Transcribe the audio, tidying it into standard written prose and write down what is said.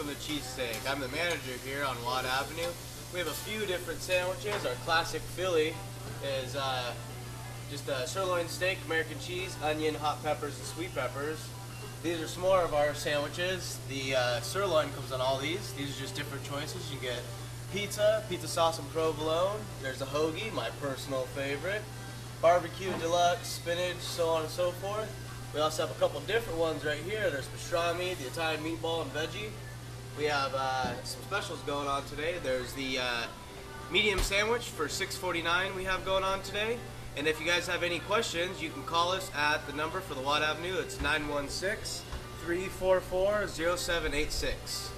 welcome to Cheesesteak. I'm the manager here on Watt Avenue. We have a few different sandwiches. Our classic Philly is just a sirloin steak, American cheese, onion, hot peppers, and sweet peppers. These are some more of our sandwiches. The sirloin comes on all these. These are just different choices. You get pizza, pizza sauce and provolone. There's a hoagie, my personal favorite. Barbecue deluxe, spinach, so on and so forth. We also have a couple different ones right here. There's pastrami, the Italian meatball, and veggie. We have some specials going on today. There's the medium sandwich for $6.49 we have going on today. And if you guys have any questions, you can call us at the number for the Watt Avenue. It's 916-344-0786.